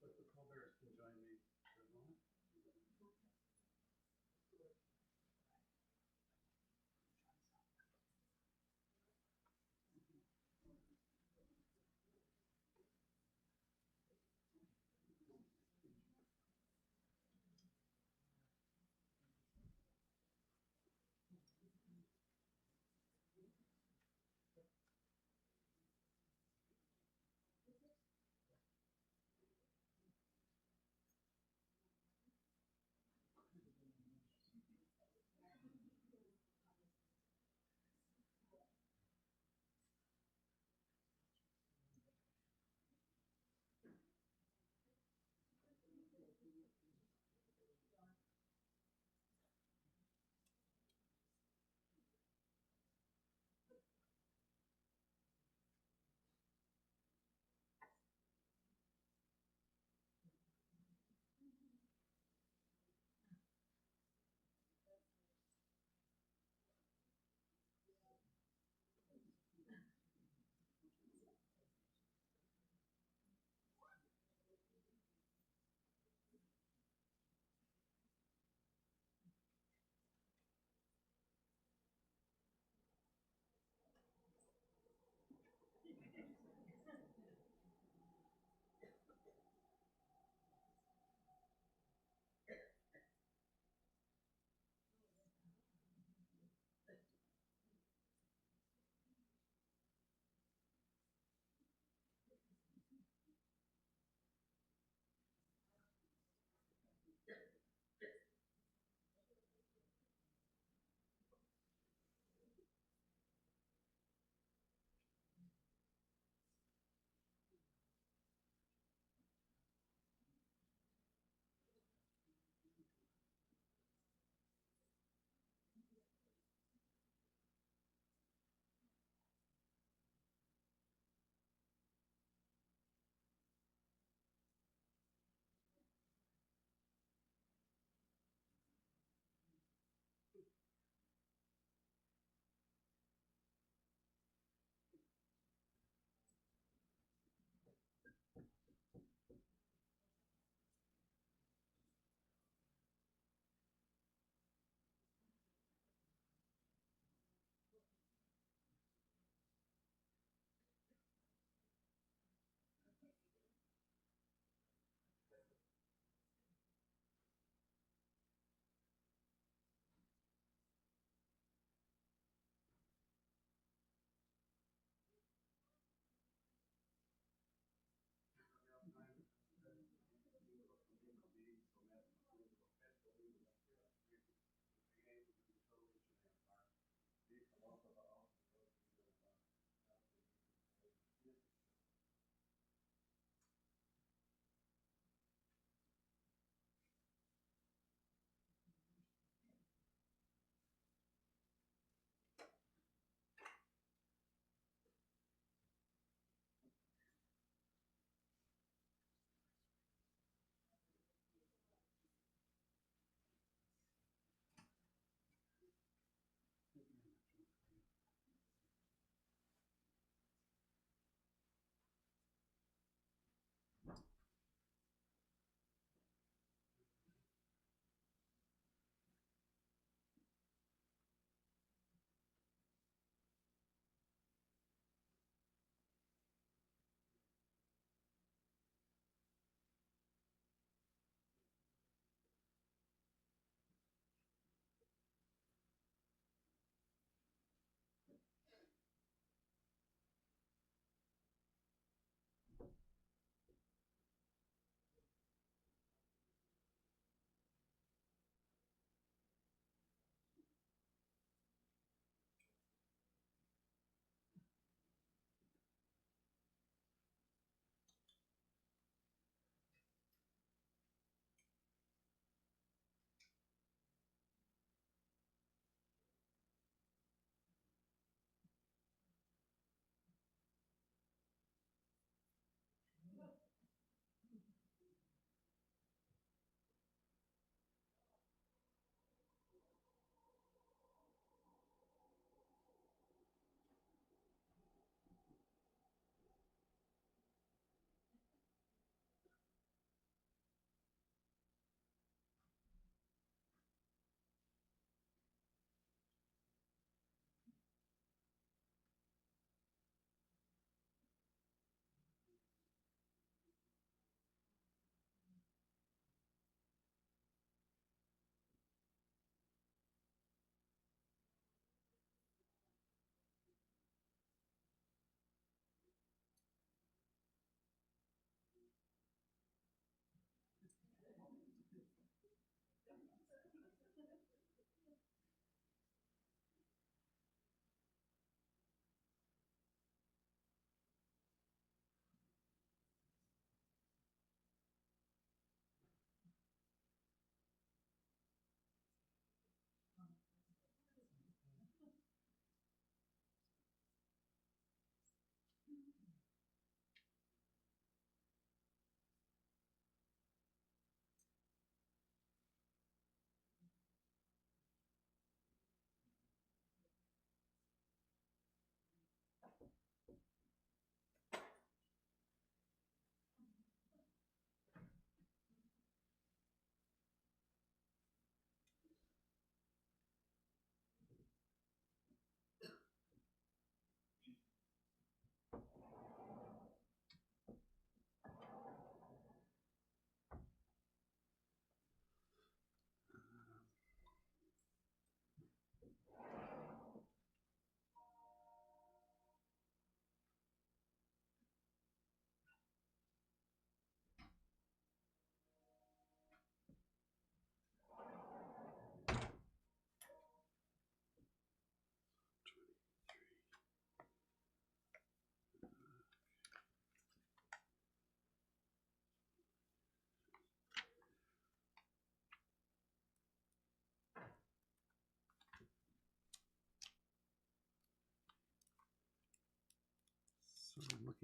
But the pallbearers can join me for a moment.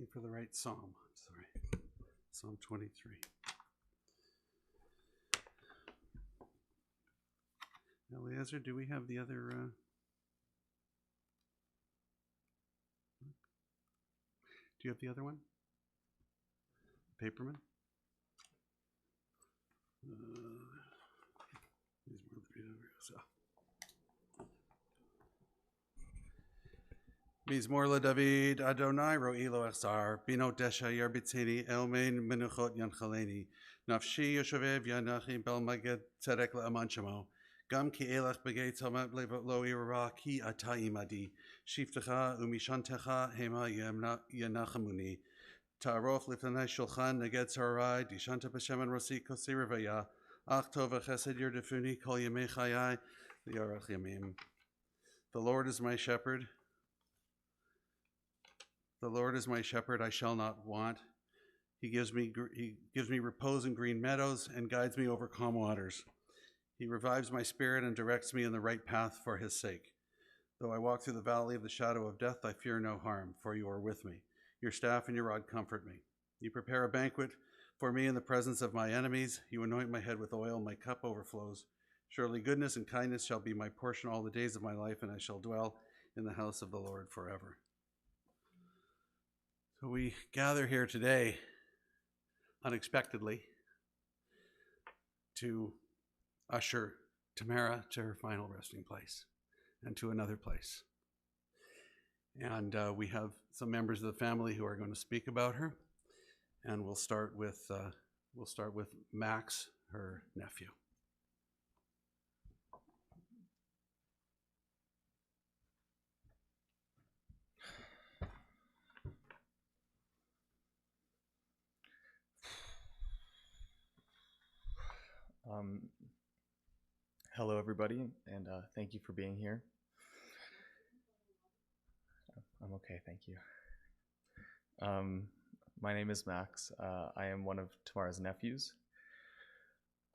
looking for the right psalm. Sorry. Psalm 23. Eliezer, do we have the other? Do you have the other one? Paperman? Mizmor LaDavid, Adonai ro'i lo echzar, bino desha yarbitzeni, elmein menuchot yanchaleni, nafshi yoshevev yanachi bel maged tzedek le'aman shemo, gam ki elach begei tomat lo irara ki ata imadi, shiftecha umishantecha hema yanachamuni, ta'arof lifnei shulchan neged sarai, dishanta b'shemen rosi kosi revaya, ach tov v'chesed yerdefuni kol yemei chayai, li'arach yamim. The Lord is my shepherd. The Lord is my shepherd, I shall not want. He gives me repose in green meadows and guides me over calm waters. He revives my spirit and directs me in the right path for his sake. Though I walk through the valley of the shadow of death, I fear no harm, for you are with me. Your staff and your rod comfort me. You prepare a banquet for me in the presence of my enemies. You anoint my head with oil, my cup overflows. Surely goodness and kindness shall be my portion all the days of my life, and I shall dwell in the house of the Lord forever. So we gather here today unexpectedly to usher Tamara to her final resting place and to another place. And we have some members of the family who are going to speak about her. And we'll start with Max, her nephew. Hello, everybody, and thank you for being here. I'm okay, thank you. My name is Max. I am one of Tamara's nephews.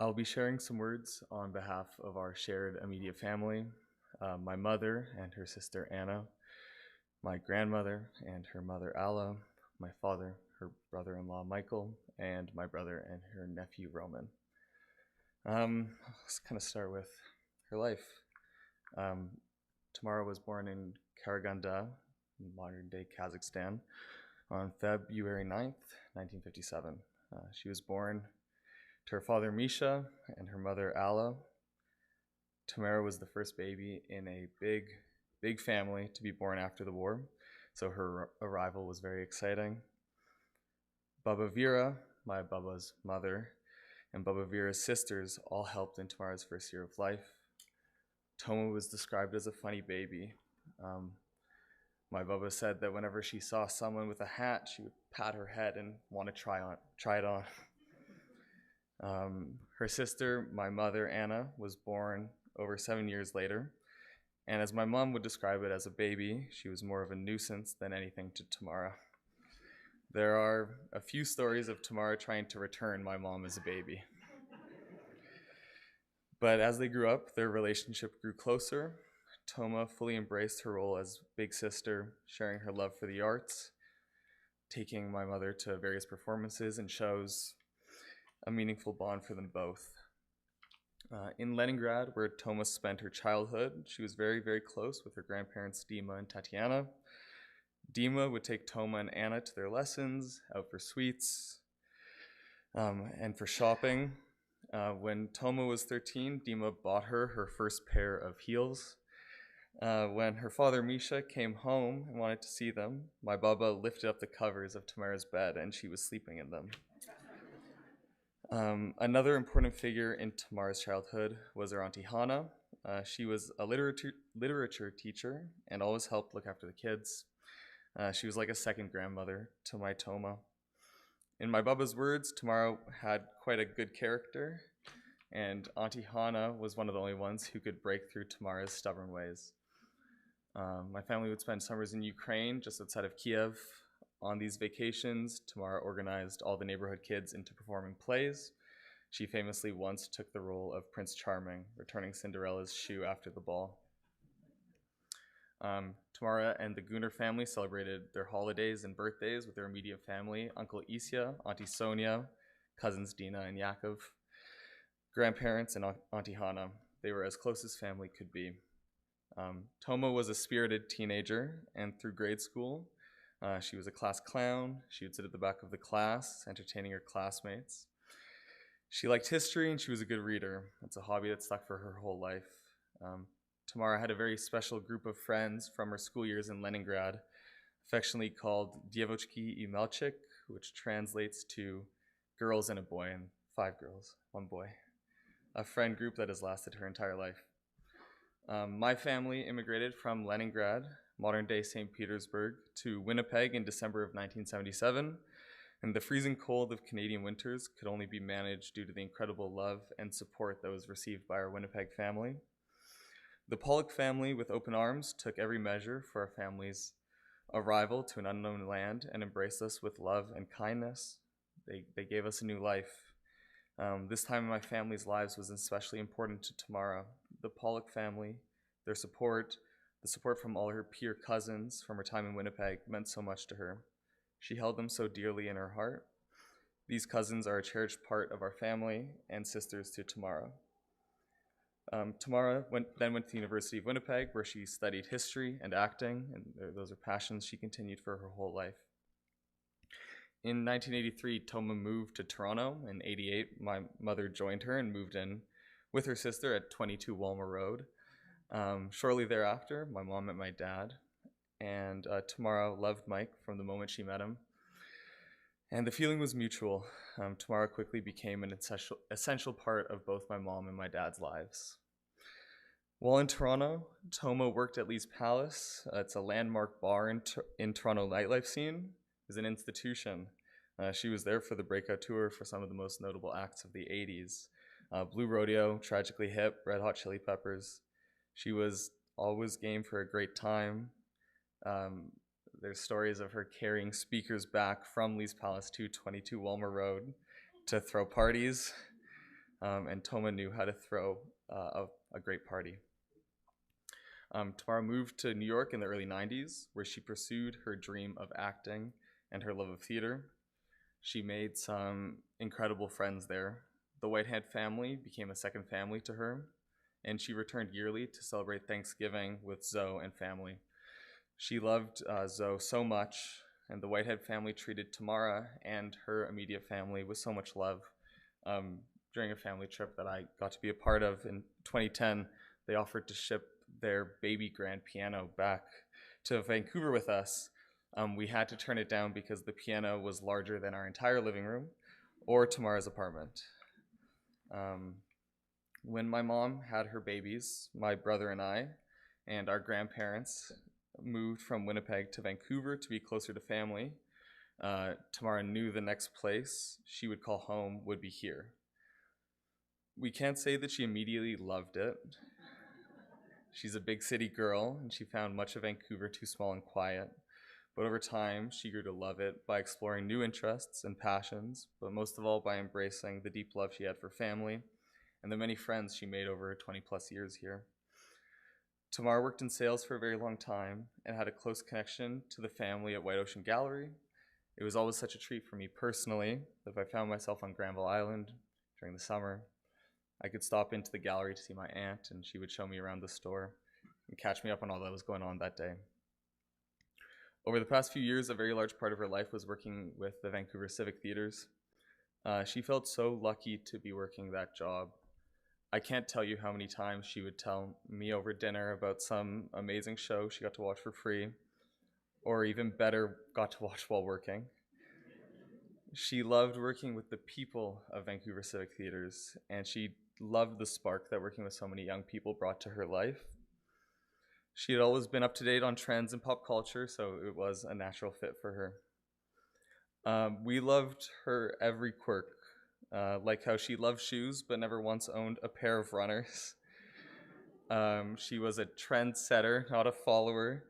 I'll be sharing some words on behalf of our shared immediate family, my mother and her sister Anna, my grandmother and her mother Alla, my father, her brother-in-law Michael, and my brother and her nephew Roman. Let's kind of start with her life. Tamara was born in Karaganda, in modern-day Kazakhstan, on February 9th, 1957. She was born to her father Misha and her mother Alla. Tamara was the first baby in a big family to be born after the war, so her arrival was very exciting. Baba Vera, my Baba's mother, and Baba Vera's sisters all helped in Tamara's first year of life. Toma was described as a funny baby. My Baba said that whenever she saw someone with a hat, she would pat her head and want to try it on. Her sister, my mother Anna, was born over 7 years later, and as my mom would describe it as a baby, she was more of a nuisance than anything to Tamara. There are a few stories of Tamara trying to return my mom as a baby. But as they grew up, their relationship grew closer. Toma fully embraced her role as big sister, sharing her love for the arts, taking my mother to various performances and shows, a meaningful bond for them both. In Leningrad, where Toma spent her childhood, she was very, very close with her grandparents Dima and Tatiana. Dima would take Toma and Anna to their lessons, out for sweets, and for shopping. When Toma was 13, Dima bought her first pair of heels. When her father Misha came home and wanted to see them, my Baba lifted up the covers of Tamara's bed and she was sleeping in them. Another important figure in Tamara's childhood was her auntie Hannah. She was a literature teacher and always helped look after the kids. She was like a second grandmother to my Toma. In my Baba's words, Tamara had quite a good character, and Auntie Hannah was one of the only ones who could break through Tamara's stubborn ways. My family would spend summers in Ukraine, just outside of Kiev. On these vacations, Tamara organized all the neighborhood kids into performing plays. She famously once took the role of Prince Charming, returning Cinderella's shoe after the ball. Tamara and the Gunner family celebrated their holidays and birthdays with their immediate family, Uncle Isya, Auntie Sonia, cousins Dina and Yakov, grandparents, and Auntie Hannah. They were as close as family could be. Toma was a spirited teenager, and through grade school, she was a class clown. She would sit at the back of the class, entertaining her classmates. She liked history, and she was a good reader. It's a hobby that stuck for her whole life. Tamara had a very special group of friends from her school years in Leningrad, affectionately called Dievochki i Malchik, which translates to girls and a boy, and 5 girls, 1 boy. A friend group that has lasted her entire life. My family immigrated from Leningrad, modern-day St. Petersburg, to Winnipeg in December of 1977, and the freezing cold of Canadian winters could only be managed due to the incredible love and support that was received by our Winnipeg family. The Pollock family, with open arms, took every measure for our family's arrival to an unknown land and embraced us with love and kindness. They gave us a new life. This time in my family's lives was especially important to Tamara. The Pollock family, their support, the support from all her peer cousins from her time in Winnipeg meant so much to her. She held them so dearly in her heart. These cousins are a cherished part of our family and sisters to Tamara. Tamara then went to the University of Winnipeg, where she studied history and acting, and those are passions she continued for her whole life. In 1983, Toma moved to Toronto. In 1988, my mother joined her and moved in with her sister at 22 Walmer Road. Shortly thereafter, my mom met my dad, and Tamara loved Mike from the moment she met him. And the feeling was mutual. Tamara quickly became an essential part of both my mom and my dad's lives. While in Toronto, Toma worked at Lee's Palace. It's a landmark bar in Toronto nightlife scene. It was an institution. She was there for the breakout tour for some of the most notable acts of the 80s. Blue Rodeo, Tragically Hip, Red Hot Chili Peppers. She was always game for a great time. There's stories of her carrying speakers back from Lee's Palace to 22 Walmer Road to throw parties, and Toma knew how to throw a great party. Tamara moved to New York in the early 90s, where she pursued her dream of acting and her love of theater. She made some incredible friends there. The Whitehead family became a second family to her, and she returned yearly to celebrate Thanksgiving with Zoe and family. She loved Zoe so much, and the Whitehead family treated Tamara and her immediate family with so much love. During a family trip that I got to be a part of in 2010, they offered to ship their baby grand piano back to Vancouver with us. We had to turn it down because the piano was larger than our entire living room or Tamara's apartment. When my mom had her babies, my brother and I, and our grandparents moved from Winnipeg to Vancouver to be closer to family, Tamara knew the next place she would call home would be here. We can't say that she immediately loved it. She's a big city girl, and she found much of Vancouver too small and quiet. But over time, she grew to love it by exploring new interests and passions, but most of all by embracing the deep love she had for family and the many friends she made over 20 plus years here. Tamara worked in sales for a very long time and had a close connection to the family at White Ocean Gallery. It was always such a treat for me personally that if I found myself on Granville Island during the summer, I could stop into the gallery to see my aunt, and she would show me around the store and catch me up on all that was going on that day. Over the past few years, a very large part of her life was working with the Vancouver Civic Theaters. She felt so lucky to be working that job. I can't tell you how many times she would tell me over dinner about some amazing show she got to watch for free, or even better, got to watch while working. She loved working with the people of Vancouver Civic Theaters, and she loved the spark that working with so many young people brought to her life. She had always been up to date on trends in pop culture, so it was a natural fit for her. We loved her every quirk, like how she loved shoes but never once owned a pair of runners. She was a trendsetter, not a follower.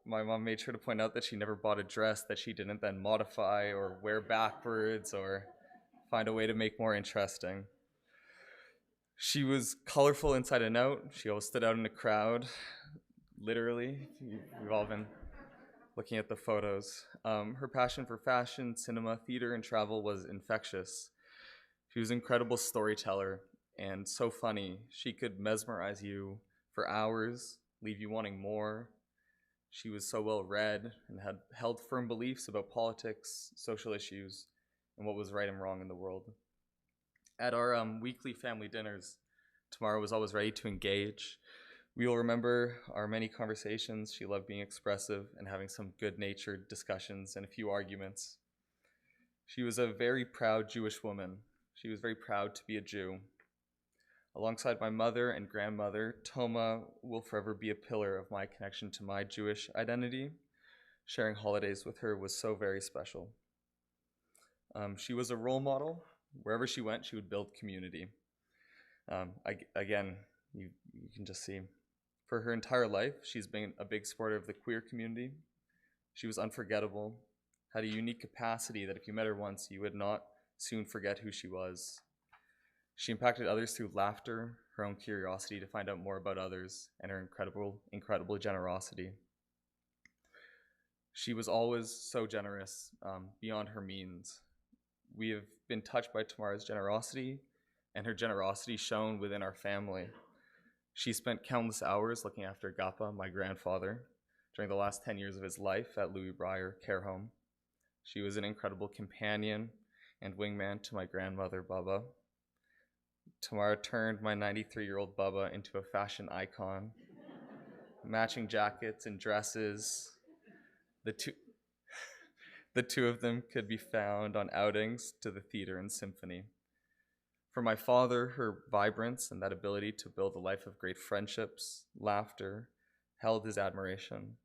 My mom made sure to point out that she never bought a dress that she didn't then modify or wear backwards or find a way to make more interesting. She was colorful inside and out. She always stood out in a crowd. literally. We've all been looking at the photos. Her passion for fashion, cinema, theater, and travel was infectious. She was an incredible storyteller and so funny. She could mesmerize you for hours, leave you wanting more. She was so well read and had held firm beliefs about politics, social issues, and what was right and wrong in the world. At our weekly family dinners, Tamara was always ready to engage. We will remember our many conversations. She loved being expressive and having some good-natured discussions and a few arguments. She was a very proud Jewish woman. She was very proud to be a Jew. Alongside my mother and grandmother, Toma will forever be a pillar of my connection to my Jewish identity. Sharing holidays with her was so very special. She was a role model. Wherever she went, she would build community. Again, you can just see. For her entire life, she's been a big supporter of the queer community. She was unforgettable, had a unique capacity that if you met her once, you would not soon forget who she was. She impacted others through laughter, her own curiosity to find out more about others, and her incredible generosity. She was always so generous, beyond her means. We have been touched by Tamara's generosity, and her generosity shone within our family. She spent countless hours looking after Gappa, my grandfather, during the last 10 years of his life at Louis Breyer Care Home. She was an incredible companion and wingman to my grandmother, Baba. Tamara turned my 93-year-old Baba into a fashion icon. Matching jackets and dresses. The two of them could be found on outings to the theater and symphony. For my father, her vibrance and that ability to build a life of great friendships, laughter, held his admiration.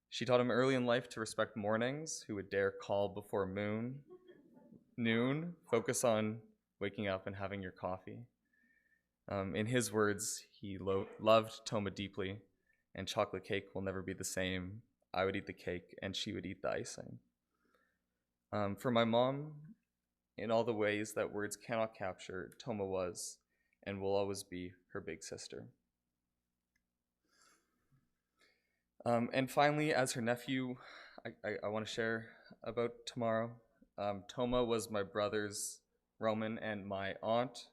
She taught him early in life to respect mornings, who would dare call before noon, focus on waking up and having your coffee. In his words, he loved Toma deeply, and chocolate cake will never be the same. I would eat the cake, and she would eat the icing. For my mom, in all the ways that words cannot capture, Toma was and will always be her big sister. And finally, as her nephew, I want to share about Tamara. Toma was my brothers, Roman, and my aunt.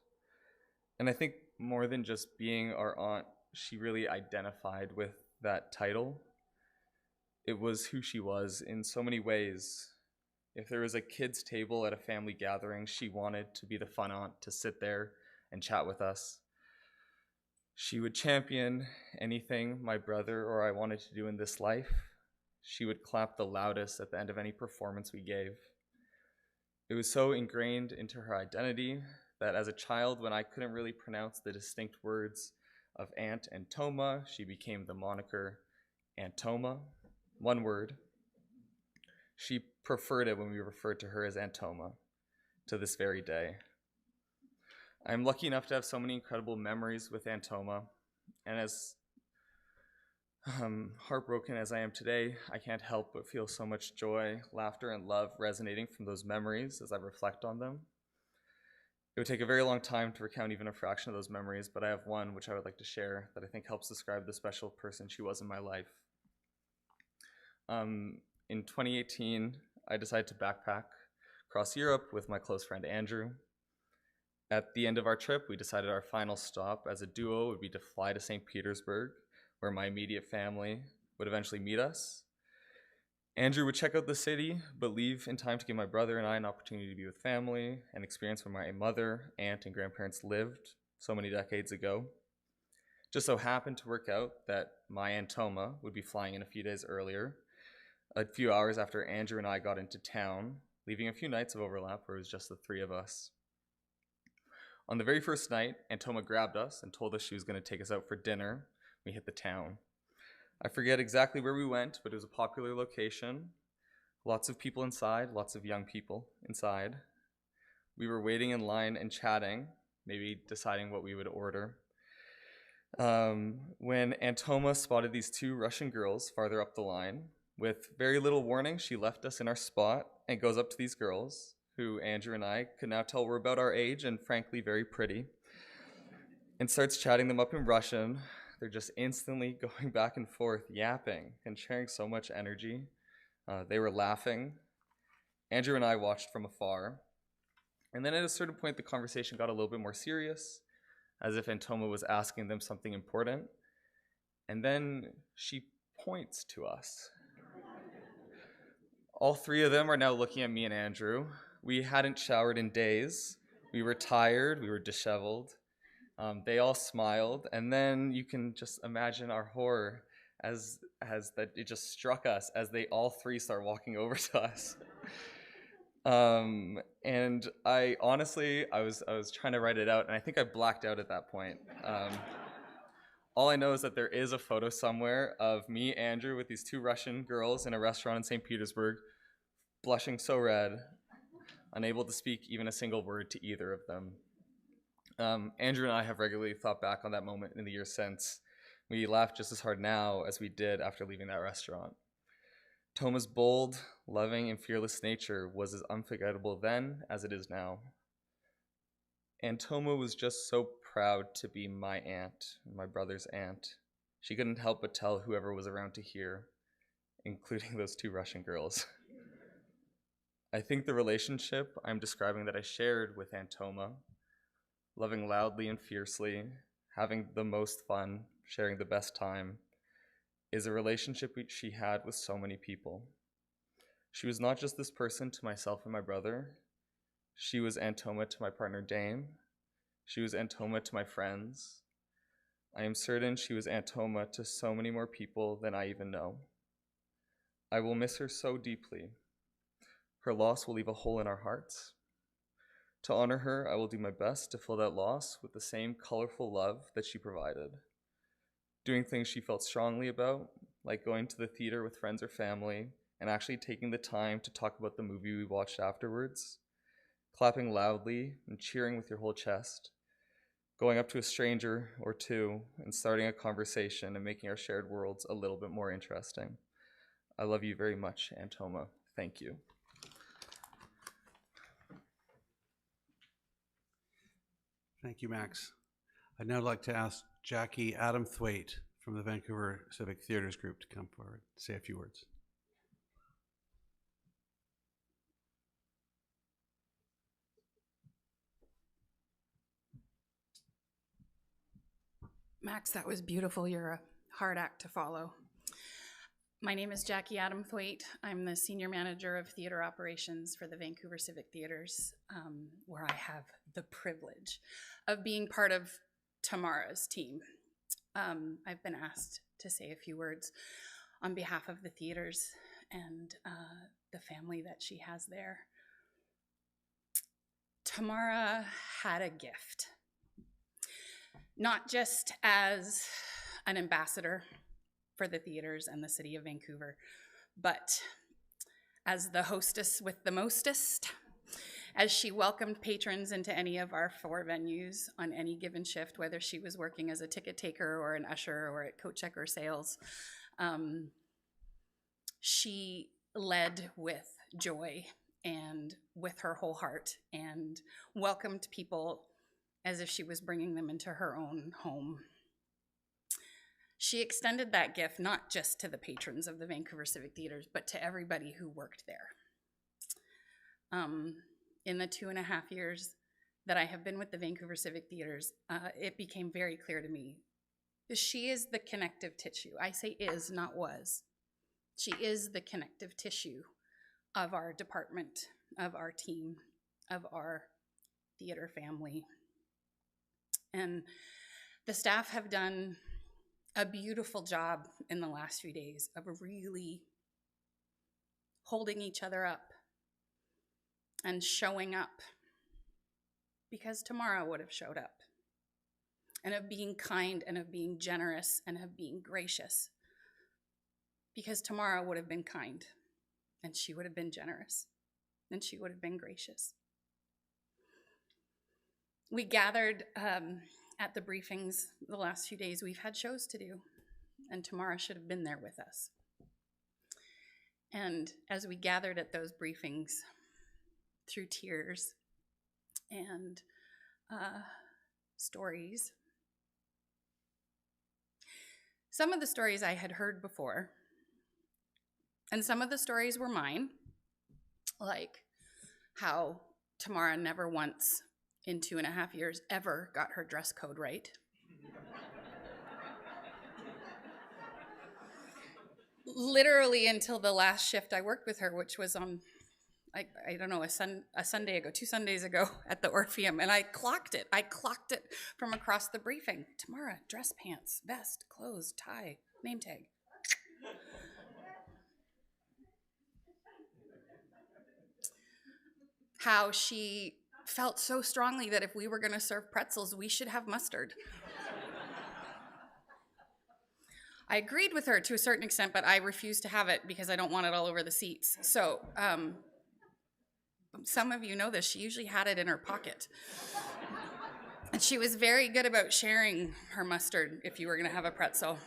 And I think more than just being our aunt, she really identified with that title. It was who she was in so many ways. If there was a kids' table at a family gathering, she wanted to be the fun aunt to sit there and chat with us. She would champion anything my brother or I wanted to do in this life. She would clap the loudest at the end of any performance we gave. It was so ingrained into her identity that as a child, when I couldn't really pronounce the distinct words of Aunt and Toma, she became the moniker Aunt Toma, one word. She preferred it when we referred to her as Aunt Toma to this very day. I'm lucky enough to have so many incredible memories with Aunt Toma, and as heartbroken as I am today, I can't help but feel so much joy, laughter, and love resonating from those memories as I reflect on them. It would take a very long time to recount even a fraction of those memories, but I have one which I would like to share that I think helps describe the special person she was in my life. In 2018, I decided to backpack across Europe with my close friend Andrew. At the end of our trip, we decided our final stop as a duo would be to fly to St. Petersburg, where my immediate family would eventually meet us. Andrew would check out the city, but leave in time to give my brother and I an opportunity to be with family and experience where my mother, aunt, and grandparents lived so many decades ago. Just so happened to work out that my Aunt Toma would be flying in a few days earlier, a few hours after Andrew and I got into town, leaving a few nights of overlap where it was just the three of us. On the very first night, Aunt Toma grabbed us and told us she was going to take us out for dinner. We hit the town. I forget exactly where we went, but it was a popular location. Lots of people inside, lots of young people inside. We were waiting in line and chatting, maybe deciding what we would order. When Aunt Toma spotted these two Russian girls farther up the line, with very little warning, she left us in our spot and goes up to these girls, who Andrew and I could now tell were about our age and frankly very pretty, and starts chatting them up in Russian. They're just instantly going back and forth, yapping and sharing so much energy. They were laughing. Andrew and I watched from afar. And then at a certain point, the conversation got a little bit more serious, as if Antoma was asking them something important. And then she points to us. All three of them are now looking at me and Andrew. We hadn't showered in days. We were tired. We were disheveled. They all smiled. And then you can just imagine our horror as that it just struck us as they all three start walking over to us. And I honestly, I was trying to write it out, and I think I blacked out at that point. All I know is that there is a photo somewhere of me, Andrew, with these two Russian girls in a restaurant in St. Petersburg, blushing so red, unable to speak even a single word to either of them. Andrew and I have regularly thought back on that moment in the years since. We laugh just as hard now as we did after leaving that restaurant. Toma's bold, loving, and fearless nature was as unforgettable then as it is now. And Toma was just so proud to be my aunt, my brother's aunt. She couldn't help but tell whoever was around to hear, including those two Russian girls. I think the relationship I'm describing that I shared with Aunt Toma, loving loudly and fiercely, having the most fun, sharing the best time, is a relationship she had with so many people. She was not just this person to myself and my brother. She was Aunt Toma to my partner Dame. She was Aunt Toma to my friends. I am certain she was Aunt Toma to so many more people than I even know. I will miss her so deeply. Her loss will leave a hole in our hearts. To honor her, I will do my best to fill that loss with the same colorful love that she provided. Doing things she felt strongly about, like going to the theater with friends or family, and actually taking the time to talk about the movie we watched afterwards, clapping loudly and cheering with your whole chest, going up to a stranger or two and starting a conversation and making our shared worlds a little bit more interesting. I love you very much, Aunt Toma. Thank you. Thank you, Max. I'd now like to ask Jackie Adamthwaite from the Vancouver Civic Theatres Group to come forward and say a few words. Max, that was beautiful. You're a hard act to follow. My name is Jackie Adamthwaite. I'm the Senior Manager of Theatre Operations for the Vancouver Civic Theatres, where I have the privilege of being part of Tamara's team. I've been asked to say a few words on behalf of the theaters and the family that she has there. Tamara had a gift, not just as an ambassador for the theaters and the city of Vancouver, but as the hostess with the mostest, as she welcomed patrons into any of our 4 venues on any given shift, whether she was working as a ticket taker or an usher or at coat checker sales. She led with joy and with her whole heart and welcomed people as if she was bringing them into her own home. She extended that gift not just to the patrons of the Vancouver Civic Theatres, but to everybody who worked there. In the 2.5 years that I have been with the Vancouver Civic Theatres, it became very clear to me she is the connective tissue. I say is, not was. She is the connective tissue of our department, of our team, of our theater family. And the staff have done a beautiful job in the last few days of really holding each other up and showing up, because Tamara would have showed up, and of being kind and of being generous and of being gracious, because Tamara would have been kind and she would have been generous and she would have been gracious. We gathered at the briefings the last few days. We've had shows to do, and Tamara should have been there with us. And as we gathered at those briefings, through tears and stories, Some of the stories I had heard before, and some of the stories were mine, like how Tamara never once in 2.5 years ever got her dress code right. Literally until the last shift I worked with her, which was on, I don't know, a Sunday ago, 2 Sundays ago at the Orpheum, and I clocked it. I clocked it from across the briefing. Tamara, dress pants, vest, clothes, tie, name tag. How she felt so strongly that if we were going to serve pretzels, we should have mustard. I agreed with her to a certain extent, but I refused to have it because I don't want it all over the seats. So some of you know this. She usually had it in her pocket. And she was very good about sharing her mustard if you were going to have a pretzel.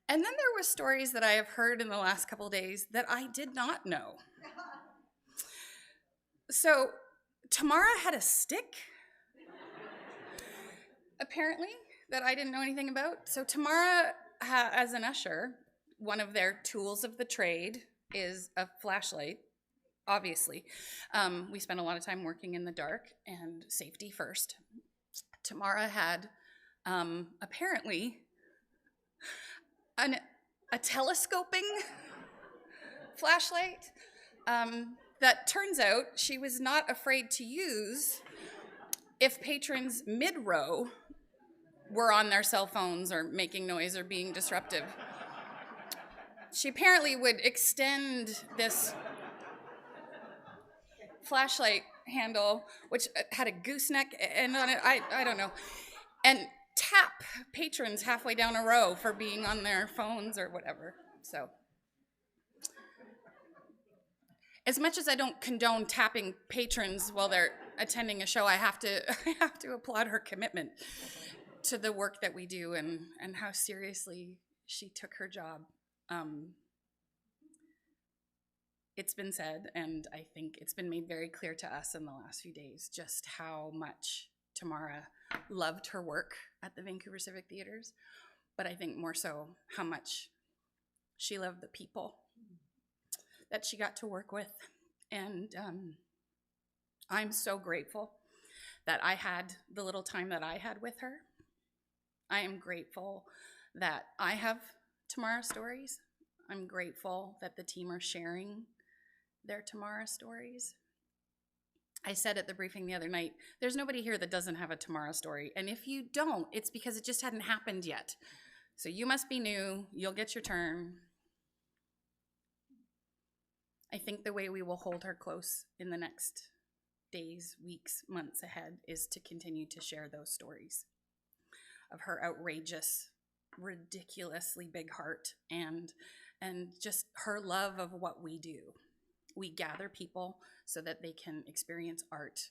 And then there were stories that I have heard in the last couple of days that I did not know. So Tamara had a stick, apparently, that I didn't know anything about. So Tamara, as an usher, one of their tools of the trade is a flashlight, obviously. We spend a lot of time working in the dark, and safety first. Tamara had, apparently, a telescoping flashlight that turns out she was not afraid to use if patrons mid-row were on their cell phones or making noise or being disruptive. She apparently would extend this flashlight handle, which had a gooseneck end on it, I don't know, and tap patrons halfway down a row for being on their phones or whatever. So, as much as I don't condone tapping patrons while they're attending a show, I have to applaud her commitment to the work that we do and how seriously she took her job. It's been said, and I think it's been made very clear to us in the last few days, just how much Tamara loved her work at the Vancouver Civic Theatres, but I think more so how much she loved the people that she got to work with. And I'm so grateful that I had the little time that I had with her. I am grateful that I have Tamara stories. I'm grateful that the team are sharing their Tamara stories. I said at the briefing the other night, there's nobody here that doesn't have a Tamara story. And if you don't, it's because it just hadn't happened yet. So you must be new. You'll get your turn. I think the way we will hold her close in the next days, weeks, months ahead is to continue to share those stories of her outrageous, ridiculously big heart and just her love of what we do. We gather people so that they can experience art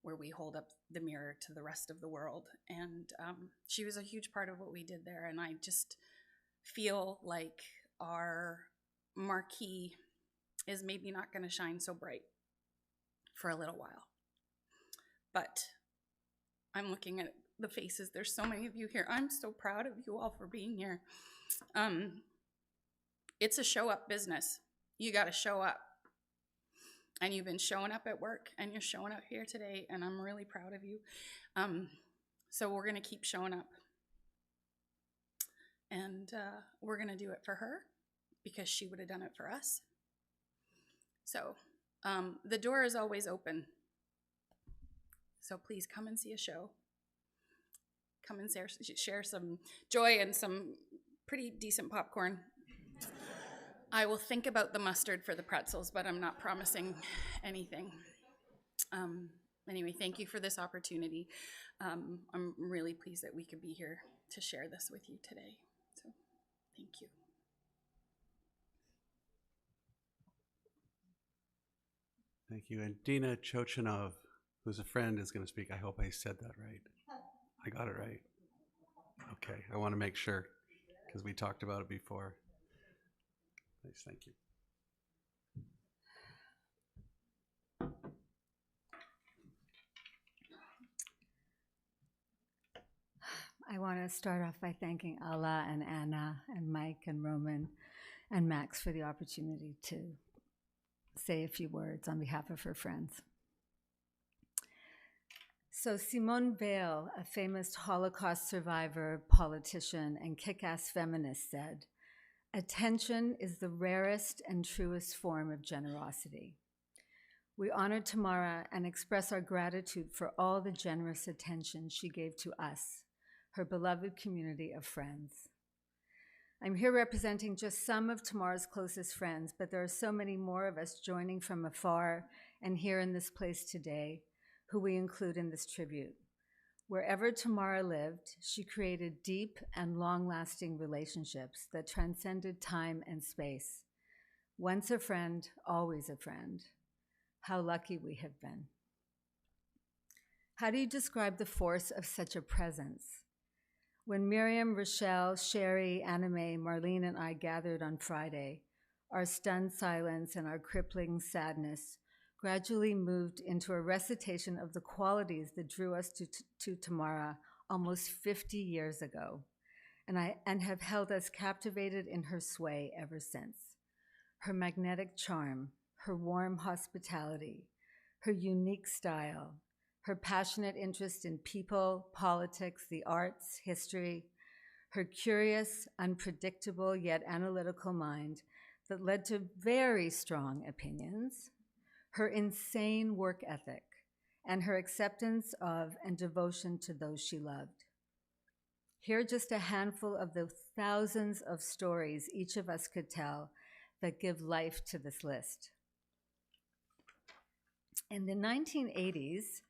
where we hold up the mirror to the rest of the world. And she was a huge part of what we did there. And I just feel like our marquee is maybe not going to shine so bright for a little while. But I'm looking at the faces. There's so many of you here. I'm so proud of you all for being here. It's a show up business. You got to show up. And you've been showing up at work, and you're showing up here today, and I'm really proud of you. So we're going to keep showing up. And we're going to do it for her because she would have done it for us. So the door is always open. So please come and see a show. Come and share some joy and some pretty decent popcorn. I will think about the mustard for the pretzels, but I'm not promising anything. Anyway, thank you for this opportunity. I'm really pleased that we could be here to share this with you today. So thank you. Thank you. And Dina Chochinov, who's a friend, is going to speak. I hope I said that right. I got it right. Okay, I want to make sure because we talked about it before. Nice, thank you. I want to start off by thanking Alla and Anna and Mike and Roman and Max for the opportunity to say a few words on behalf of her friends. So Simone Weil, a famous Holocaust survivor, politician, and kick-ass feminist said, "Attention is the rarest and truest form of generosity." We honor Tamara and express our gratitude for all the generous attention she gave to us, her beloved community of friends. I'm here representing just some of Tamara's closest friends, but there are so many more of us joining from afar and here in this place today who we include in this tribute. Wherever Tamara lived, she created deep and long-lasting relationships that transcended time and space. Once a friend, always a friend. How lucky we have been. How do you describe the force of such a presence? When Miriam, Rochelle, Sherry, Anime, Marlene, and I gathered on Friday, our stunned silence and our crippling sadness gradually moved into a recitation of the qualities that drew us to Tamara almost 50 years ago, and have held us captivated in her sway ever since. Her magnetic charm, her warm hospitality, her unique style, her passionate interest in people, politics, the arts, history, her curious, unpredictable, yet analytical mind that led to very strong opinions, her insane work ethic, and her acceptance of and devotion to those she loved. Here are just a handful of the thousands of stories each of us could tell that give life to this list. In the 1980s,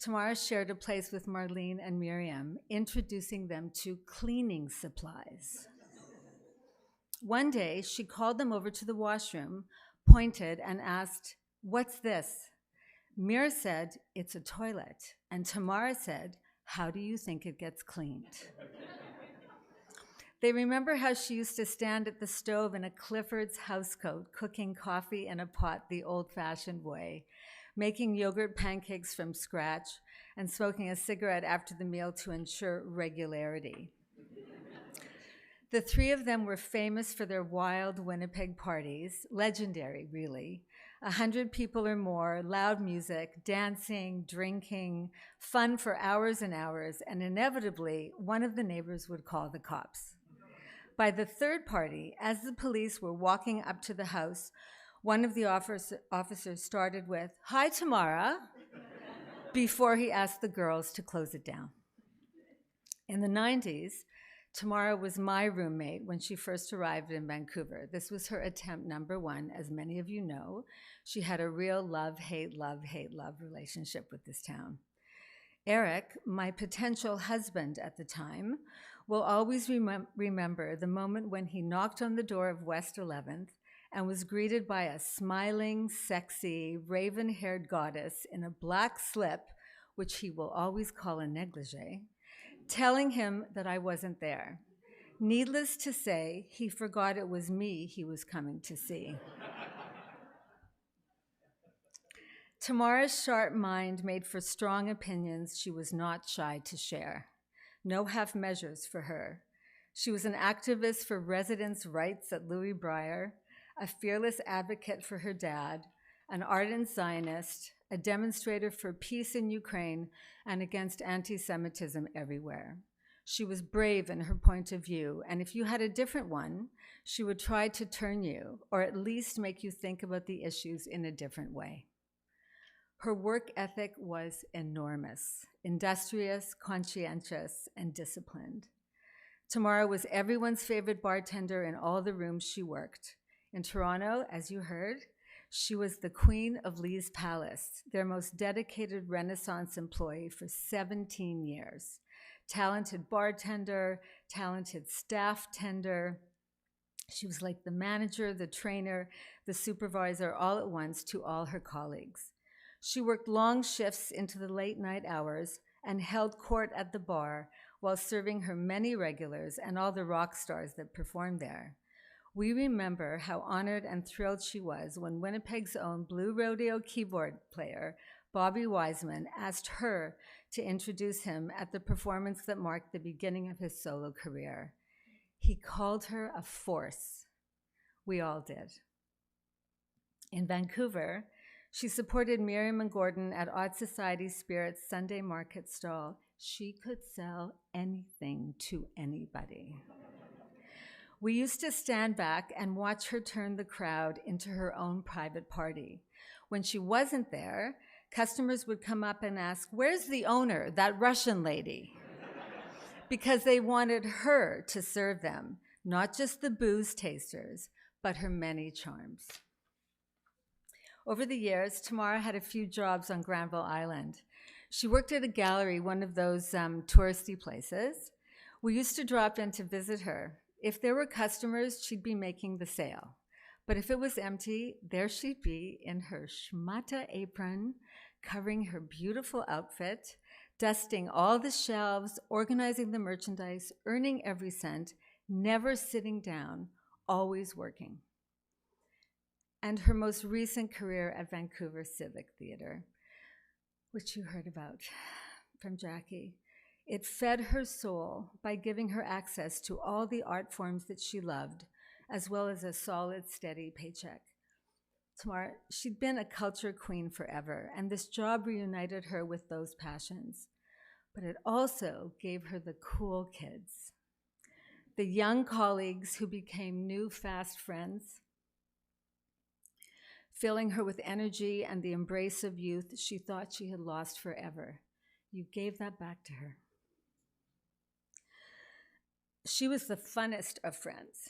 Tamara shared a place with Marlene and Miriam, introducing them to cleaning supplies. One day, she called them over to the washroom, pointed, and asked, "What's this?" Mir said, "It's a toilet." And Tamara said, "How do you think it gets cleaned?" They remember how she used to stand at the stove in a Clifford's housecoat, cooking coffee in a pot the old-fashioned way, making yogurt pancakes from scratch, and smoking a cigarette after the meal to ensure regularity. The three of them were famous for their wild Winnipeg parties, legendary, really. 100 people or more, loud music, dancing, drinking, fun for hours and hours, and inevitably, one of the neighbors would call the cops. By the third party, as the police were walking up to the house, one of the officers started with, "Hi, Tamara," before he asked the girls to close it down. In the 90s, Tamara was my roommate when she first arrived in Vancouver. This was her attempt number one. As many of you know, she had a real love-hate, love-hate, love relationship with this town. Eric, my potential husband at the time, will always remember the moment when he knocked on the door of West 11th and was greeted by a smiling, sexy, raven-haired goddess in a black slip, which he will always call a negligee, telling him that I wasn't there. Needless to say, he forgot it was me he was coming to see. Tamara's sharp mind made for strong opinions she was not shy to share. No half measures for her. She was an activist for residents' rights at Louis Brier, a fearless advocate for her dad, an ardent Zionist, a demonstrator for peace in Ukraine and against anti-Semitism everywhere. She was brave in her point of view, and if you had a different one, she would try to turn you, or at least make you think about the issues in a different way. Her work ethic was enormous, industrious, conscientious, and disciplined. Tamara was everyone's favorite bartender in all the rooms she worked. In Toronto, as you heard, she was the queen of Lee's Palace, their most dedicated Renaissance employee for 17 years. Talented bartender, talented staff tender. She was like the manager, the trainer, the supervisor, all at once to all her colleagues. She worked long shifts into the late night hours and held court at the bar while serving her many regulars and all the rock stars that performed there. We remember how honored and thrilled she was when Winnipeg's own Blue Rodeo keyboard player, Bobby Wiseman, asked her to introduce him at the performance that marked the beginning of his solo career. He called her a force. We all did. In Vancouver, she supported Miriam and Gordon at Odd Society Spirit's Sunday market stall. She could sell anything to anybody. We used to stand back and watch her turn the crowd into her own private party. When she wasn't there, customers would come up and ask, "Where's the owner, that Russian lady?" Because they wanted her to serve them, not just the booze tasters, but her many charms. Over the years, Tamara had a few jobs on Granville Island. She worked at a gallery, one of those touristy places. We used to drop in to visit her. If there were customers, she'd be making the sale. But if it was empty, there she'd be in her schmata apron, covering her beautiful outfit, dusting all the shelves, organizing the merchandise, earning every cent, never sitting down, always working. And her most recent career at Vancouver Civic Theatre, which you heard about from Jackie. It fed her soul by giving her access to all the art forms that she loved, as well as a solid, steady paycheck. Tamara, she'd been a culture queen forever, and this job reunited her with those passions. But it also gave her the cool kids, the young colleagues who became new fast friends, filling her with energy and the embrace of youth she thought she had lost forever. You gave that back to her. She was the funnest of friends.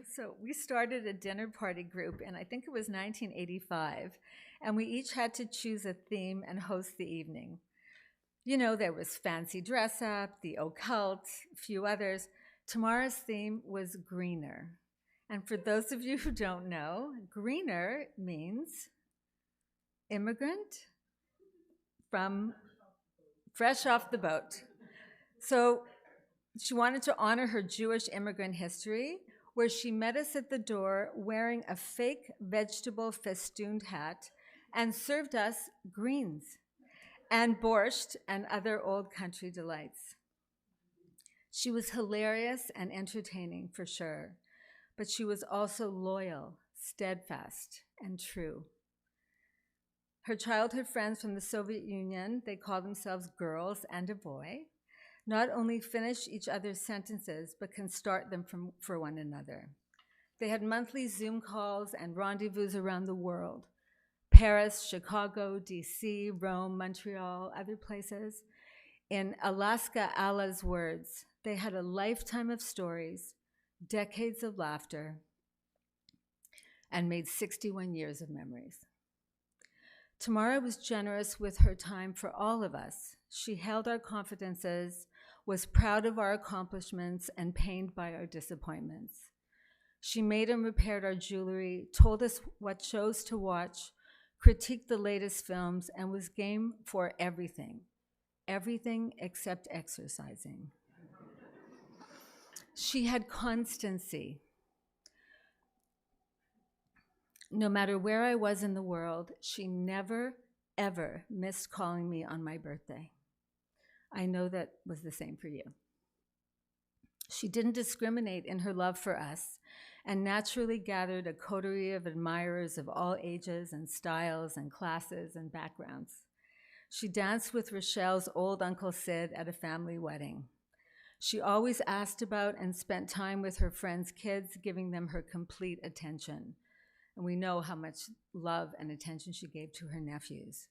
So we started a dinner party group in, I think it was 1985, and we each had to choose a theme and host the evening. You know, there was fancy dress up, the occult, a few others. Tamara's theme was greener. And for those of you who don't know, greener means immigrant from fresh off the boat. So she wanted to honor her Jewish immigrant history, where she met us at the door wearing a fake vegetable festooned hat and served us greens and borscht and other old country delights. She was hilarious and entertaining for sure, but she was also loyal, steadfast, and true. Her childhood friends from the Soviet Union, they call themselves girls and a boy, not only finish each other's sentences, but can start them for one another. They had monthly Zoom calls and rendezvous around the world: Paris, Chicago, DC, Rome, Montreal, other places. In Alaska Alla's words, they had a lifetime of stories, decades of laughter, and made 61 years of memories. Tamara was generous with her time for all of us. She held our confidences, was proud of our accomplishments, and pained by our disappointments. She made and repaired our jewelry, told us what shows to watch, critiqued the latest films, and was game for everything. Everything except exercising. She had constancy. No matter where I was in the world, she never, ever missed calling me on my birthday. I know that was the same for you. She didn't discriminate in her love for us and naturally gathered a coterie of admirers of all ages and styles and classes and backgrounds. She danced with Rochelle's old Uncle Sid at a family wedding. She always asked about and spent time with her friends' kids, giving them her complete attention. And we know how much love and attention she gave to her nephews.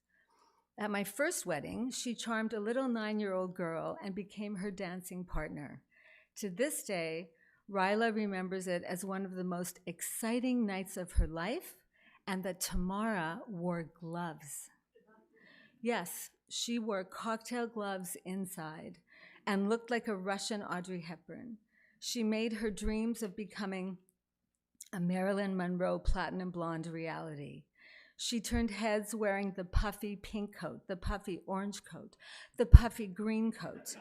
At my first wedding, she charmed a little 9-year-old girl and became her dancing partner. To this day, Ryla remembers it as one of the most exciting nights of her life, and that Tamara wore gloves. Yes, she wore cocktail gloves inside and looked like a Russian Audrey Hepburn. She made her dreams of becoming a Marilyn Monroe platinum blonde reality. She turned heads wearing the puffy pink coat, the puffy orange coat, the puffy green coat,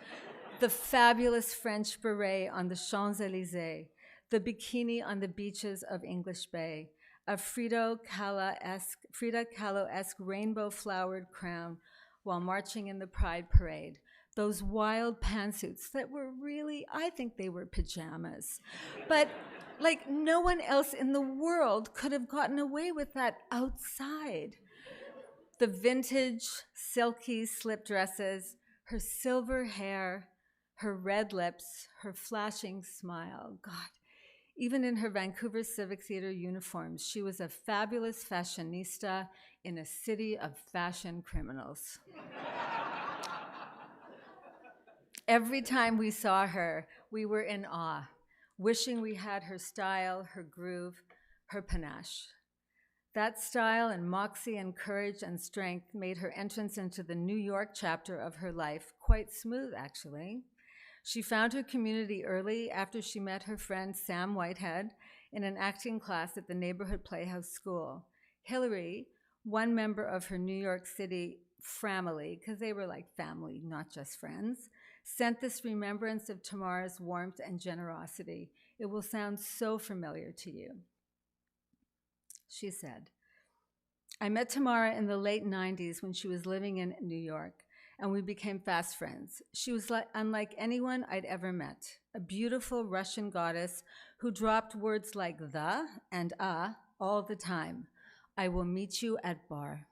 the fabulous French beret on the Champs-Élysées, the bikini on the beaches of English Bay, a Frida Kahlo-esque rainbow-flowered crown while marching in the Pride Parade. Those wild pantsuits that were really, I think they were pajamas. But like no one else in the world could have gotten away with that outside. The vintage, silky slip dresses, her silver hair, her red lips, her flashing smile. God, even in her Vancouver Civic Theatre uniforms, she was a fabulous fashionista in a city of fashion criminals. Every time we saw her, we were in awe, wishing we had her style, her groove, her panache. That style and moxie and courage and strength made her entrance into the New York chapter of her life quite smooth, actually. She found her community early after she met her friend Sam Whitehead in an acting class at the neighborhood Playhouse School. Hillary, one member of her New York City family, because they were like family, not just friends, sent this remembrance of Tamara's warmth and generosity. It will sound so familiar to you. She said, I met Tamara in the late 90s when she was living in New York, and we became fast friends. She was unlike anyone I'd ever met, a beautiful Russian goddess who dropped words like the and all the time. I will meet you at bar.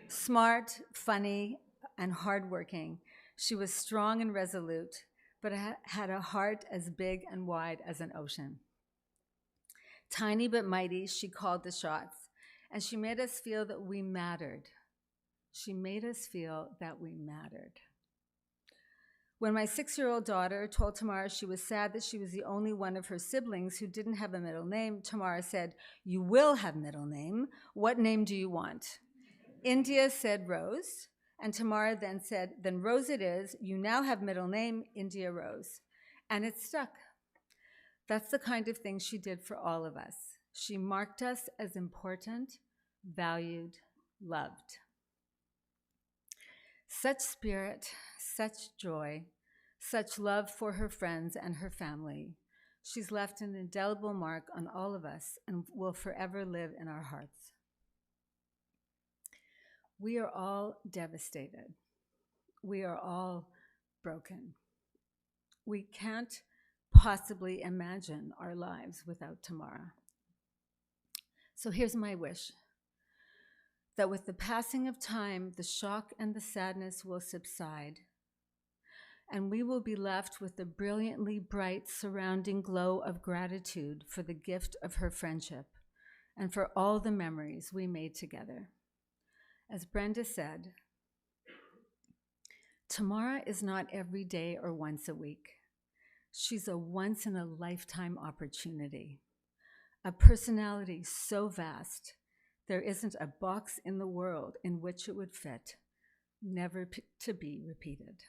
Smart, funny, and hardworking, she was strong and resolute, but had a heart as big and wide as an ocean. Tiny but mighty, she called the shots, and she made us feel that we mattered. She made us feel that we mattered. When my 6-year-old daughter told Tamara she was sad that she was the only one of her siblings who didn't have a middle name, Tamara said, "You will have middle name. What name do you want?" India said Rose, and Tamara then said, "Then Rose it is. You now have middle name, India Rose." And it stuck. That's the kind of thing she did for all of us. She marked us as important, valued, loved. Such spirit, such joy, such love for her friends and her family. She's left an indelible mark on all of us and will forever live in our hearts. We are all devastated. We are all broken. We can't possibly imagine our lives without Tamara. So here's my wish, that with the passing of time, the shock and the sadness will subside, and we will be left with the brilliantly bright surrounding glow of gratitude for the gift of her friendship and for all the memories we made together. As Brenda said, Tamara is not every day or once a week. She's a once-in-a-lifetime opportunity, a personality so vast, there isn't a box in the world in which it would fit, never to be repeated.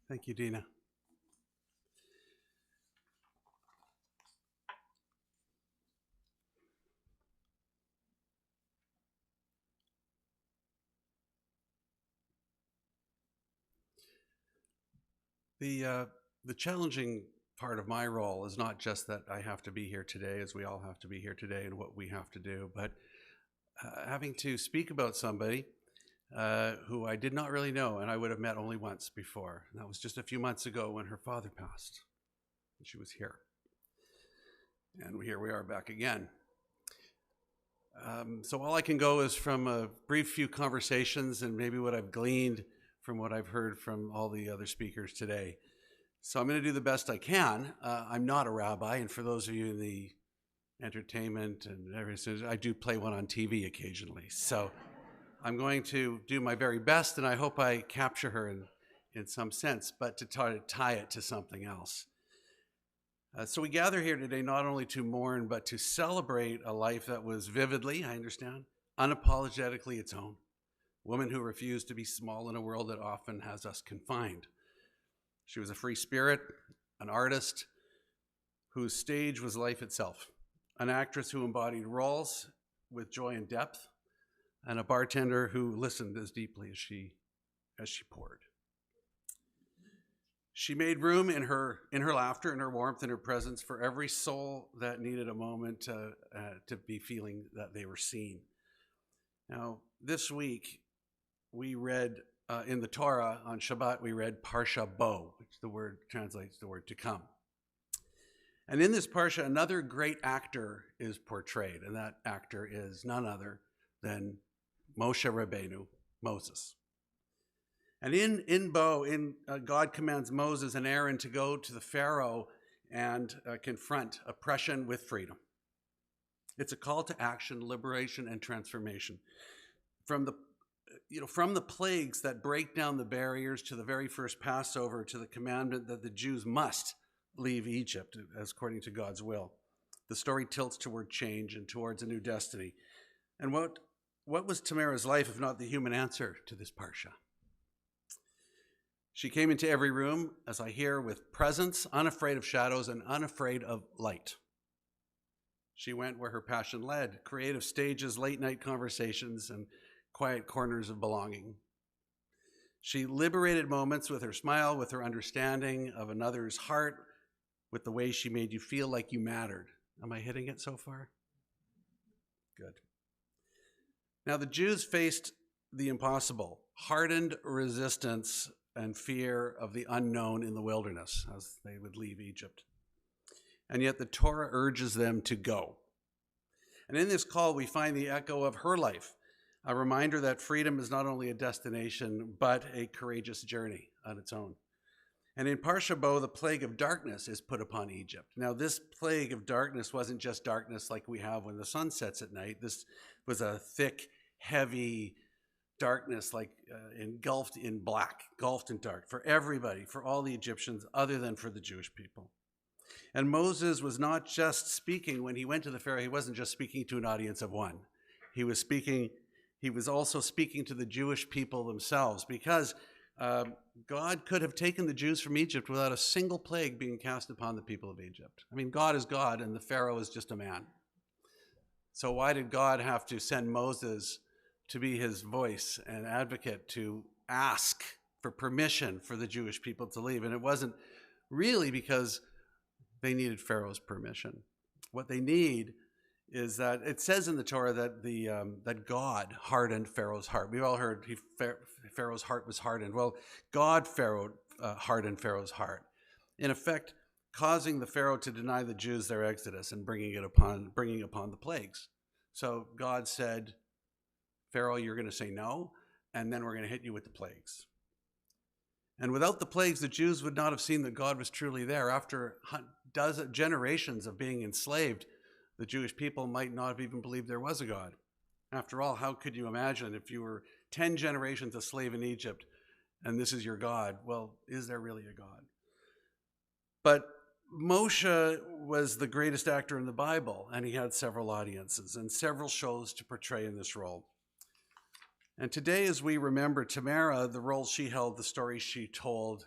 Thank you, Dina. The challenging part of my role is not just that I have to be here today, as we all have to be here today and what we have to do, but having to speak about somebody who I did not really know and I would have met only once before. And that was just a few months ago when her father passed. And she was here. And here we are back again. So all I can go is from a brief few conversations and maybe what I've gleaned from what I've heard from all the other speakers today. So I'm going to do the best I can. I'm not a rabbi, and for those of you in the entertainment and everything, I do play one on TV occasionally. So I'm going to do my very best, and I hope I capture her in some sense, but to try to tie it to something else. So we gather here today not only to mourn, but to celebrate a life that was vividly, I understand, unapologetically its own. Woman who refused to be small in a world that often has us confined. She was a free spirit, an artist, whose stage was life itself, an actress who embodied roles with joy and depth, and a bartender who listened as deeply as she poured. She made room in her laughter, in her warmth, in her presence for every soul that needed a moment to be feeling that they were seen. Now, this week, we read in the Torah on Shabbat, we read Parsha Bo, which the word translates the word to come. And in this Parsha, another great actor is portrayed, and that actor is none other than Moshe Rabbeinu, Moses. And in Bo, God commands Moses and Aaron to go to the Pharaoh and confront oppression with freedom. It's a call to action, liberation, and transformation. From the plagues that break down the barriers to the very first Passover to the commandment that the Jews must leave Egypt as according to God's will, the story tilts toward change and towards a new destiny. And what was Tamara's life if not the human answer to this Parsha? She came into every room, as I hear, with presence, unafraid of shadows and unafraid of light. She went where her passion led, creative stages, late night conversations, and quiet corners of belonging. She liberated moments with her smile, with her understanding of another's heart, with the way she made you feel like you mattered. Am I hitting it so far? Good. Now, the Jews faced the impossible, hardened resistance and fear of the unknown in the wilderness as they would leave Egypt. And yet the Torah urges them to go. And in this call, we find the echo of her life, a reminder that freedom is not only a destination, but a courageous journey on its own. And in Parsha Bo, the plague of darkness is put upon Egypt. Now, this plague of darkness wasn't just darkness like we have when the sun sets at night. This was a thick, heavy darkness, like engulfed in black, engulfed in dark, for everybody, for all the Egyptians, other than for the Jewish people. And Moses was not just speaking when he went to the Pharaoh. He wasn't just speaking to an audience of one. He was also speaking to the Jewish people themselves, because God could have taken the Jews from Egypt without a single plague being cast upon the people of Egypt. I mean, God is God and the Pharaoh is just a man. So why did God have to send Moses to be his voice and advocate, to ask for permission for the Jewish people to leave? And it wasn't really because they needed Pharaoh's permission. What they need is that it says in the Torah that that God hardened Pharaoh's heart. We've all heard Pharaoh's heart was hardened. Well, God hardened Pharaoh's heart, in effect, causing the Pharaoh to deny the Jews their exodus and bringing upon the plagues. So God said, Pharaoh, you're going to say no, and then we're going to hit you with the plagues. And without the plagues, the Jews would not have seen that God was truly there. After generations of being enslaved, the Jewish people might not have even believed there was a God. After all, how could you imagine if you were 10 generations a slave in Egypt and this is your God? Well, is there really a God? But Moshe was the greatest actor in the Bible, and he had several audiences and several shows to portray in this role. And today, as we remember Tamara, the role she held, the stories she told,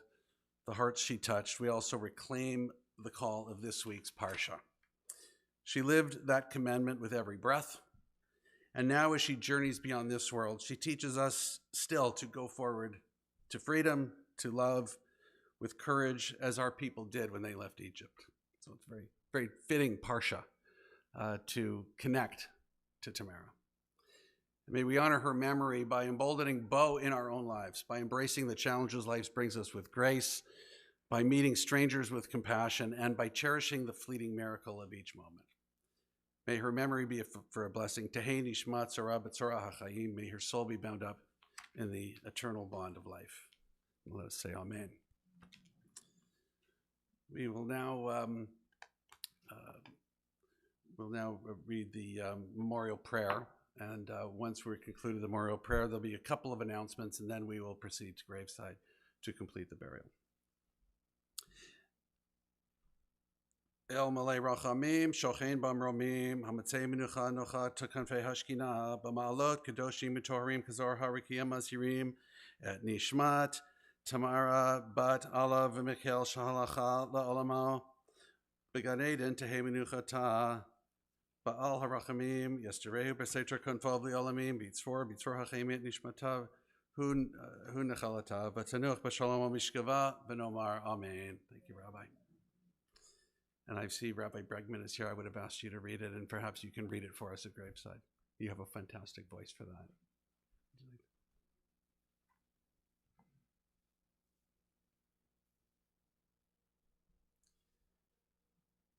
the hearts she touched, we also reclaim the call of this week's Parsha. She lived that commandment with every breath. And now, as she journeys beyond this world, she teaches us still to go forward to freedom, to love, with courage, as our people did when they left Egypt. So it's very, very fitting Parsha to connect to Tamara. May we honor her memory by emboldening Bo in our own lives, by embracing the challenges life brings us with grace, by meeting strangers with compassion, and by cherishing the fleeting miracle of each moment. May her memory be for a blessing. Tehei nishmat Tzora b'tzora hachayim. May her soul be bound up in the eternal bond of life. Let us say amen. We will now read the memorial prayer. And once we're concluded the memorial prayer, there'll be a couple of announcements, and then we will proceed to graveside to complete the burial. El malei rachamim, shochein b'mromim, hamatzei menucha nocha t'kanfei hashkina, b'ma'alot kadoshim mitorim kazor harikim azirim, et nishmat Tamara bat Allah v'Michael shahalacha la'olamo, b'gan eden tehei menucha ta. Ba'al harachamim, yesterehu b'seitra konfov li'olamim, b'tzfor hachemit nishmatav, hu nechalatav, v'tanuch b'shalom mishkava, v'nomar amen. Thank you, Rabbi. And I see Rabbi Bregman is here. I would have asked you to read it, and perhaps you can read it for us at graveside. You have a fantastic voice for that.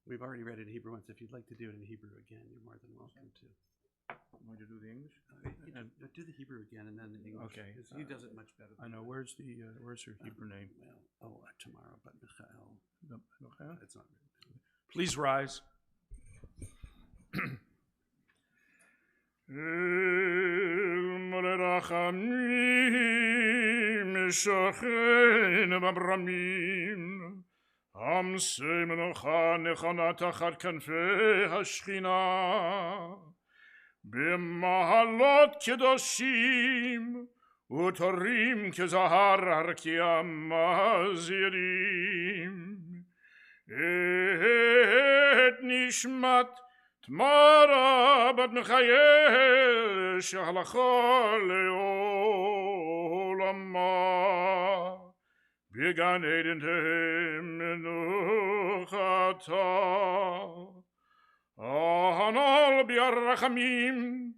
We've already read it in Hebrew once. If you'd like to do it in Hebrew again, you're more than welcome to. Want to do the English? Do the Hebrew again and then the English. Okay. He does it much better. I know. Where's her Hebrew name? Tamara, but Michael. Okay. It's not written. Please rise. עם מנוחה נכונה תחת כנפי השכינה, במעלות קדושים ותורים כזהר הרקיע מזהירים, את נשמת תמרה בת מיכאל שהלכה לעולמה, בגן עדן מנוחתה, הנעל ברחמים,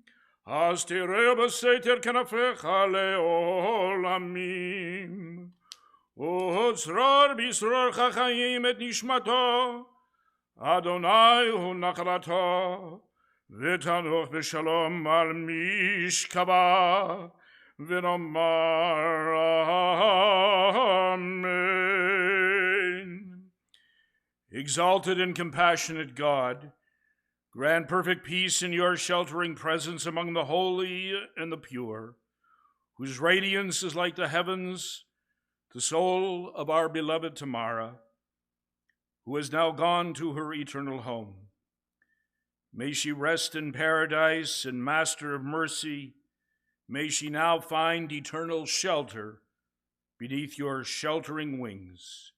אז תראה בסתר כנפיך לעולמים, וצרור בשרור חיים את נשמתו, אדוני הוא נחלתו, ותנוח בשלום על משכבה, ונאמר Amen. Exalted and compassionate God, grant perfect peace in your sheltering presence among the holy and the pure, whose radiance is like the heavens, the soul of our beloved Tamara, who has now gone to her eternal home. May she rest in paradise, and Master of mercy, may she now find eternal shelter beneath your sheltering wings,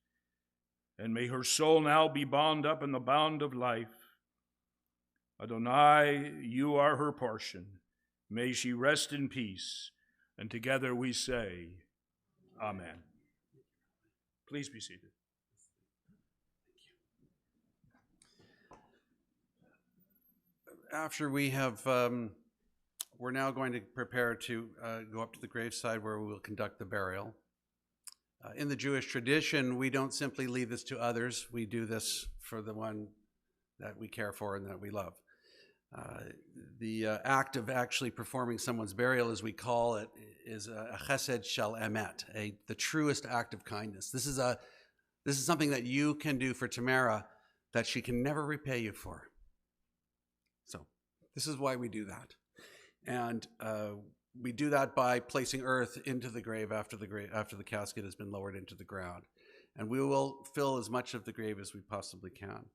and may her soul now be bound up in the bond of life. Adonai, you are her portion. May she rest in peace, and together we say, Amen. Please be seated. After we have, we're now going to prepare to go up to the graveside where we will conduct the burial. In the Jewish tradition, we don't simply leave this to others. We do this for the one that we care for and that we love. The act of actually performing someone's burial, as we call it, is a chesed shel emet, the truest act of kindness. This is something that you can do for Tamara that she can never repay you for. So this is why we do that. And we do that by placing earth into the grave after the casket has been lowered into the ground. And we will fill as much of the grave as we possibly can.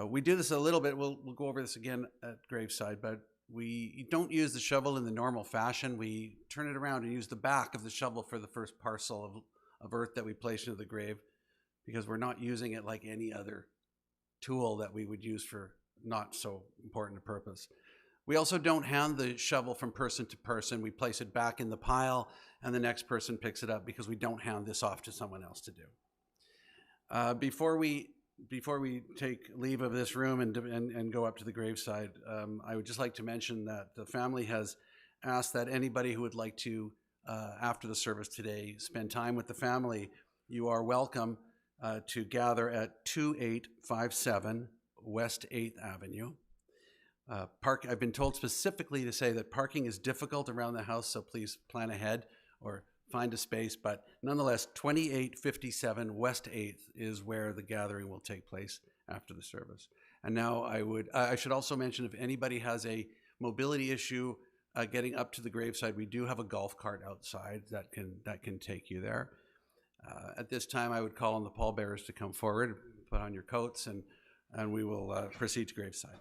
We do this a little bit. We'll go over this again at graveside, but we don't use the shovel in the normal fashion. We turn it around and use the back of the shovel for the first parcel of earth that we place into the grave, because we're not using it like any other tool that we would use for not so important a purpose. We also don't hand the shovel from person to person. We place it back in the pile, and the next person picks it up, because we don't hand this off to someone else to do. Before we take leave of this room and go up to the graveside, I would just like to mention that the family has asked that anybody who would like to, after the service today, spend time with the family, you are welcome to gather at 2857 West 8th Avenue. I've been told specifically to say that parking is difficult around the house, so please plan ahead or find a space. But nonetheless, 2857 West 8th is where the gathering will take place after the service. And now I should also mention, if anybody has a mobility issue getting up to the graveside, we do have a golf cart outside that can take you there. At this time, I would call on the pallbearers to come forward, put on your coats, and we will proceed to graveside.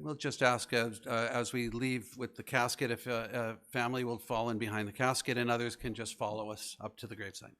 We'll just ask as we leave with the casket if a family will fall in behind the casket and others can just follow us up to the gravesite.